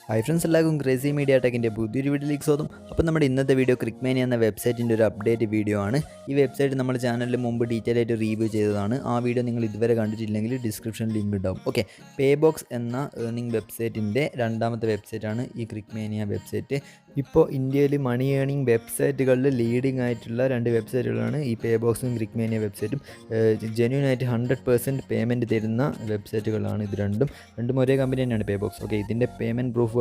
Hi friends, എല്ലാവർക്കും crazy media ടെക്കിൻ്റെ പുതിയൊരു വീഡിയോയിലേക്ക് സ്വാഗതം. അപ്പോൾ നമ്മുടെ ഇന്നത്തെ വീഡിയോ ക്രിക്മേനിയ എന്ന വെബ്സൈറ്റിൻ്റെ ഒരു അപ്ഡേറ്റ് വീഡിയോ ആണ്. ഈ വെബ്സൈറ്റ് നമ്മുടെ ചാനലിൽ മുമ്പ് ഡീറ്റെയിൽ ആയിട്ട് റിവ്യൂ ചെയ്തതാണ്. ആ വീഡിയോ നിങ്ങൾ ഇതുവരെ കണ്ടിട്ടില്ലെങ്കിൽ ഡിസ്ക്രിപ്ഷനിൽ ലിങ്ക് ഉണ്ടാവും. ഓക്കെ, പേ ബോക്സ് എന്ന ഏർണിംഗ് വെബ്സൈറ്റിൻ്റെ രണ്ടാമത്തെ വെബ്സൈറ്റാണ് ഈ ക്രിക്മേനിയ വെബ്സൈറ്റ്. ഇപ്പോൾ ഇന്ത്യയിൽ മണി ഏണിംഗ് വെബ്സൈറ്റുകളിൽ ലീഡിംഗ് ആയിട്ടുള്ള രണ്ട് വെബ്സൈറ്റുകളാണ് ഈ പേ ബോക്സും ക്രിക്മേനിയ വെബ്സൈറ്റും. ജെന്യൂനായിട്ട് 100% പേയ്മെൻറ്റ് തരുന്ന വെബ്സൈറ്റുകളാണ് ഇത് രണ്ടും ഒരേ കമ്പനി തന്നെയാണ് പേ ബോക്സ്. ഓക്കെ, ഇതിൻ്റെ പേയ്മെൻറ്റ് പ്രൂഫുകൾ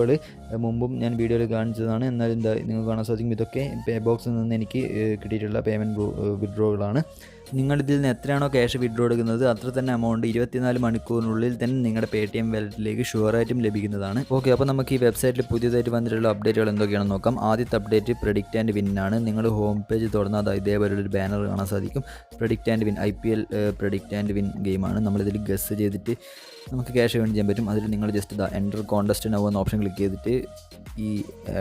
മുമ്പും ഞാൻ വീഡിയോയിൽ കാണിച്ചതാണ്. എന്നാൽ എന്താ നിങ്ങൾക്ക് കാണാൻ സാധിക്കും, ഇതൊക്കെ പേ ബോക്സിൽ നിന്ന് എനിക്ക് കിട്ടിയിട്ടുള്ള പേയ്മെൻറ്റ് വിഡ്രോകളാണ്. നിങ്ങളിതിൽ നിന്ന് എത്രയാണോ ക്യാഷ് വിഡ്രോ എടുക്കുന്നത് അത്ര തന്നെ എമൗണ്ട് 24 മണിക്കൂറിനുള്ളിൽ തന്നെ നിങ്ങളുടെ Paytm വാലറ്റിലേക്ക് ഷുവറായിട്ടും ലഭിക്കുന്നതാണ്. ഓക്കെ, അപ്പോൾ നമുക്ക് ഈ വെബ്സൈറ്റിൽ പുതിയതായിട്ട് വന്നിട്ടുള്ള അപ്ഡേറ്റുകൾ എന്തൊക്കെയാണെന്ന് നോക്കാം. ആദ്യത്തെ അപ്ഡേറ്റ് പ്രെഡിക്റ്റ് ആൻഡ് വിൻ ആണ്. നിങ്ങൾ ഹോം പേജ് തുറന്നാൽ ഇതേപോലൊരു ബാനർ കാണാൻ സാധിക്കും. Predict and win, IPL predict and win ഗെയിമാണ്. നമ്മളിതിൽ ഗസ് ചെയ്തിട്ട് നമുക്ക് ക്യാഷ് ഏൺ ചെയ്യാൻ പറ്റും. അതിൽ നിങ്ങൾ ജസ്റ്റ് എൻ്റർ കോൺടെസ്റ്റ് നൗ എന്ന ഓപ്ഷൻ ക്ലിക്ക് ചെയ്തിട്ട് ഈ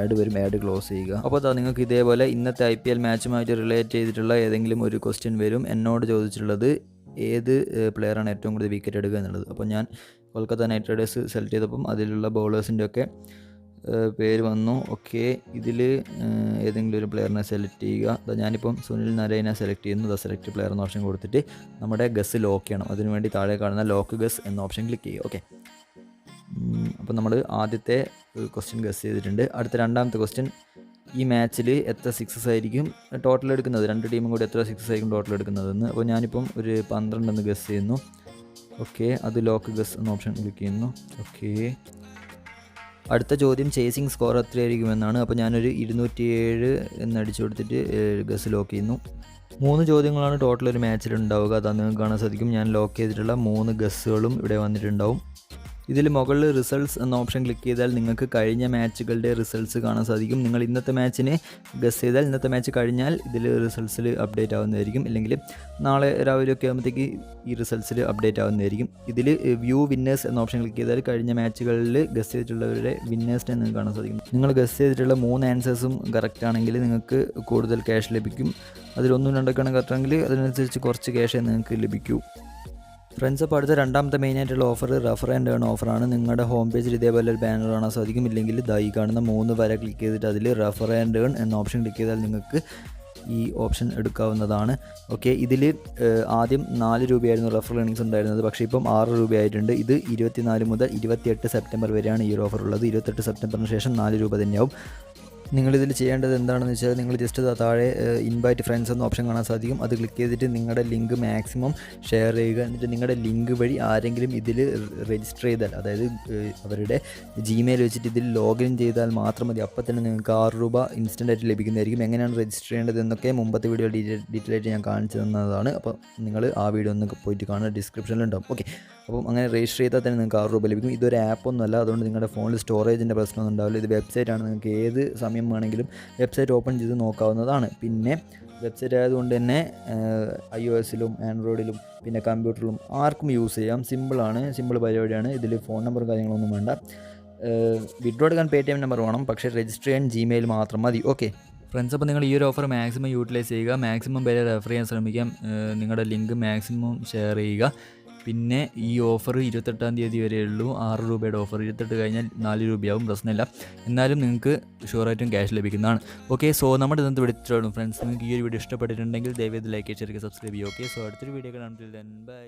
ആഡ് വരും, ആഡ് ക്ലോസ് ചെയ്യുക. അപ്പോൾ നിങ്ങൾക്ക് ഇതേപോലെ ഇന്നത്തെ IPL മാച്ചുമായിട്ട് റിലേറ്റ് ചെയ്തിട്ടുള്ള ഏതെങ്കിലും ഒരു ക്വസ്റ്റ്യൻ വരും. എന്നോട് ചോദിച്ചിട്ടുള്ളത് ഏത് പ്ലെയറാണ് ഏറ്റവും കൂടുതൽ വിക്കറ്റ് എടുക്കുക എന്നുള്ളത്. അപ്പോൾ ഞാൻ കൊൽക്കത്ത നൈറ്റ് റൈഡേഴ്സ് സെലക്ട് ചെയ്തപ്പം അതിലുള്ള ബൗളേഴ്സിൻ്റെ ഒക്കെ പേര് വന്നു. ഓക്കെ, ഇതിൽ ഏതെങ്കിലും ഒരു പ്ലെയറിനെ സെലക്ട് ചെയ്യുക. ഞാനിപ്പം സുനിൽ നരൈനെ സെലക്ട് ചെയ്യുന്നു. സെലക്ട് പ്ലെയർ എന്ന ഓപ്ഷൻ കൊടുത്തിട്ട് നമ്മുടെ ഗസ് ലോക്ക് ചെയ്യണം. അതിനുവേണ്ടി താഴെ കാണുന്ന ലോക്ക് ഗസ് എന്ന ഓപ്ഷൻ ക്ലിക്ക് ചെയ്യുക. ഓക്കെ, അപ്പോൾ നമ്മൾ ആദ്യത്തെ ക്വസ്റ്റ്യൻ ഗസ് ചെയ്തിട്ടുണ്ട്. അടുത്ത രണ്ടാമത്തെ ക്വസ്റ്റ്യൻ, ഈ മാച്ചിൽ എത്ര സിക്സസ് ആയിരിക്കും ടോട്ടൽ എടുക്കുന്നത്, രണ്ട് ടീമും കൂടി എത്ര സിക്സസ് ആയിരിക്കും ടോട്ടൽ എടുക്കുന്നതെന്ന്. അപ്പോൾ ഞാനിപ്പം ഒരു 12 എന്ന് ഗസ് ചെയ്യുന്നു. ഓക്കെ, അത് ലോക്ക് ഗസ് എന്ന ഓപ്ഷൻ ക്ലിക്ക് ചെയ്യുന്നു. ഓക്കെ, അടുത്ത ചോദ്യം ചേസിങ് സ്കോർ എത്രയായിരിക്കുമെന്നാണ്. അപ്പോൾ ഞാനൊരു 207 എന്ന് അടിച്ചു കൊടുത്തിട്ട് ഗസ് ലോക്ക് ചെയ്യുന്നു. 3 ചോദ്യങ്ങളാണ് ടോട്ടൽ ഒരു മാച്ചിൽ ഉണ്ടാവുക. അതാണ് നിങ്ങൾക്ക് കാണാൻ സാധിക്കും. ഞാൻ ലോക്ക് ചെയ്തിട്ടുള്ള 3 ഗസ്സുകളും ഇവിടെ വന്നിട്ടുണ്ടാവും. ഇതിൽ മുകളിൽ റിസൾട്ട്സ് എന്ന ഓപ്ഷൻ ക്ലിക്ക് ചെയ്താൽ നിങ്ങൾക്ക് കഴിഞ്ഞ മാച്ചുകളുടെ റിസൾട്ട്സ് കാണാൻ സാധിക്കും. നിങ്ങൾ ഇന്നത്തെ മാച്ചിനെ ഗസ് ചെയ്താൽ ഇന്നത്തെ മാച്ച് കഴിഞ്ഞാൽ ഇതിൽ റിസൾട്ട്സിൽ അപ്ഡേറ്റ് ആവുന്നതായിരിക്കും. അല്ലെങ്കിൽ നാളെ രാവിലെ ഒക്കെ ആകുമ്പോഴത്തേക്ക് ഈ റിസൾട്ട്സിൽ അപ്ഡേറ്റ് ആവുന്നതായിരിക്കും. ഇതിൽ വ്യൂ വിന്നേഴ്സ് എന്ന ഓപ്ഷൻ ക്ലിക്ക് ചെയ്താൽ കഴിഞ്ഞ മാച്ചുകളിൽ ഗസ് ചെയ്തിട്ടുള്ളവരുടെ വിന്നേഴ്സിനെ നിങ്ങൾക്ക് കാണാൻ സാധിക്കും. നിങ്ങൾ ഗസ് ചെയ്തിട്ടുള്ള 3 ആൻസേഴ്സും കറക്റ്റ് ആണെങ്കിൽ നിങ്ങൾക്ക് കൂടുതൽ ക്യാഷ് ലഭിക്കും. അതിലൊന്നും രണ്ടൊക്കെയാണ് കറക്റ്റാണെങ്കിൽ അതിനനുസരിച്ച് കുറച്ച് ക്യാഷേ നിങ്ങൾക്ക് ലഭിക്കൂ. ഫ്രണ്ട്സ്, അപ്പോൾ അടുത്ത രണ്ടാമത്തെ മെയിനായിട്ടുള്ള ഓഫർ റെഫർ ആൻഡ് ഏൺ ഓഫറാണ്. നിങ്ങളുടെ ഹോം പേജിൽ ഇതേപോലെ ഒരു ബാനർ കാണാൻ സാധിക്കും. ഇല്ലെങ്കിൽ ഈ കാണുന്ന 3 വര ക്ലിക്ക് ചെയ്തിട്ട് അതിൽ റെഫർ ആൻഡ് ഏൺ എന്ന ഓപ്ഷൻ ക്ലിക്ക് ചെയ്താൽ നിങ്ങൾക്ക് ഈ ഓപ്ഷൻ എടുക്കാവുന്നതാണ്. ഓക്കെ, ഇതിൽ ആദ്യം 4 രൂപയായിരുന്നു റെഫറൽ ഏണിങ്സ് ഉണ്ടായിരുന്നത്. പക്ഷേ ഇപ്പം 6 രൂപയായിട്ടുണ്ട്. ഇത് 24 മുതൽ 28 സെപ്റ്റംബർ വരെയാണ് ഈ ഒരു ഓഫർ ഉള്ളത്. 28 സെപ്റ്റംബറിന് ശേഷം 4 രൂപ തന്നെയാവും. നിങ്ങളിതിൽ ചെയ്യേണ്ടത് എന്താണെന്ന് വെച്ചാൽ നിങ്ങൾ ജസ്റ്റ് താഴെ ഇൻവൈറ്റ് ഫ്രണ്ട്സ് എന്ന ഓപ്ഷൻ കാണാൻ സാധിക്കും. അത് ക്ലിക്ക് ചെയ്തിട്ട് നിങ്ങളുടെ ലിങ്ക് മാക്സിമം ഷെയർ ചെയ്യുക. എന്നിട്ട് നിങ്ങളുടെ ലിങ്ക് വഴി ആരെങ്കിലും ഇതിൽ രജിസ്റ്റർ ചെയ്താൽ, അതായത് അവരുടെ ജിമെയിൽ വെച്ചിട്ട് ഇതിൽ ലോഗിൻ ചെയ്താൽ മാത്രം മതി. അപ്പോൾ തന്നെ നിങ്ങൾക്ക് 6 രൂപ ഇൻസ്റ്റൻ്റ് ആയിട്ട് ലഭിക്കുന്നതായിരിക്കും. എങ്ങനെയാണ് രജിസ്റ്റർ ചെയ്യേണ്ടത് എന്നൊക്കെ മുമ്പത്തെ വീഡിയോ ഡീറ്റെയിൽ ആയിട്ട് ഞാൻ കാണിച്ചു തന്നതാണ്. അപ്പോൾ നിങ്ങൾ ആ വീഡിയോ ഒന്ന് പോയിട്ട് കാണുക, ഡിസ്ക്രിപ്ഷനിലുണ്ടാവും. ഓക്കെ, അപ്പം അങ്ങനെ രജിസ്റ്റർ ചെയ്താൽ തന്നെ നിങ്ങൾക്ക് 6 രൂപ ലഭിക്കും. ഇതൊരു ആപ്പൊന്നുമല്ല, അതുകൊണ്ട് നിങ്ങളുടെ ഫോണിൽ സ്റ്റോറേജിൻ്റെ പ്രശ്നമൊന്നും ഉണ്ടാവില്ല. ഇത് വെബ്സൈറ്റാണ്. നിങ്ങൾക്ക് ഏത് സമയം വേണമെങ്കിലും വെബ്സൈറ്റ് ഓപ്പൺ ചെയ്ത് നോക്കാവുന്നതാണ്. പിന്നെ വെബ്സൈറ്റ് ആയതുകൊണ്ട് തന്നെ iOS-ലും ആൻഡ്രോയിഡിലും പിന്നെ കമ്പ്യൂട്ടറിലും ആർക്കും യൂസ് ചെയ്യാം. സിമ്പിളാണ്, സിമ്പിൾ പരിപാടിയാണ്. ഇതിൽ ഫോൺ നമ്പറും കാര്യങ്ങളൊന്നും വേണ്ട. വിഡ്രോ എടുക്കാൻ Paytm നമ്പർ വേണം, പക്ഷേ രജിസ്റ്റർ ചെയ്യാൻ ജിമെയിൽ മാത്രം മതി. ഓക്കെ ഫ്രണ്ട്സ്, അപ്പോൾ നിങ്ങൾ ഈ ഒരു ഓഫർ മാക്സിമം യൂട്ടിലൈസ് ചെയ്യുക. മാക്സിമം പേരെ റെഫർ ചെയ്യാൻ ശ്രമിക്കാം. നിങ്ങളുടെ ലിങ്ക് മാക്സിമം ഷെയർ ചെയ്യുക. പിന്നെ ഈ ഓഫർ 28-ാം തീയതി വരെ ഉള്ളൂ. 6 രൂപയുടെ ഓഫർ. 28 കഴിഞ്ഞാൽ 4 രൂപയാവും, പ്രശ്നമില്ല. എന്നാലും നിങ്ങൾക്ക് ഷുവറായിട്ടും ക്യാഷ് ലഭിക്കുന്നതാണ്. ഓക്കെ, സോ നമ്മുടെ ഇന്നത്തെ വിളിച്ചിട്ടുള്ളൂ ഫ്രണ്ട്സ്. നിങ്ങൾക്ക് ഈ ഒരു വീഡിയോ ഇഷ്ടപ്പെട്ടിട്ടുണ്ടെങ്കിൽ ദയവേത് ലൈക്ക് ചെയ്യുക, സബ്സ്ക്രൈബ് ചെയ്യുക. ഓക്കെ, സോ അടുത്തൊരു വീഡിയോ കാണാം. ബൈ.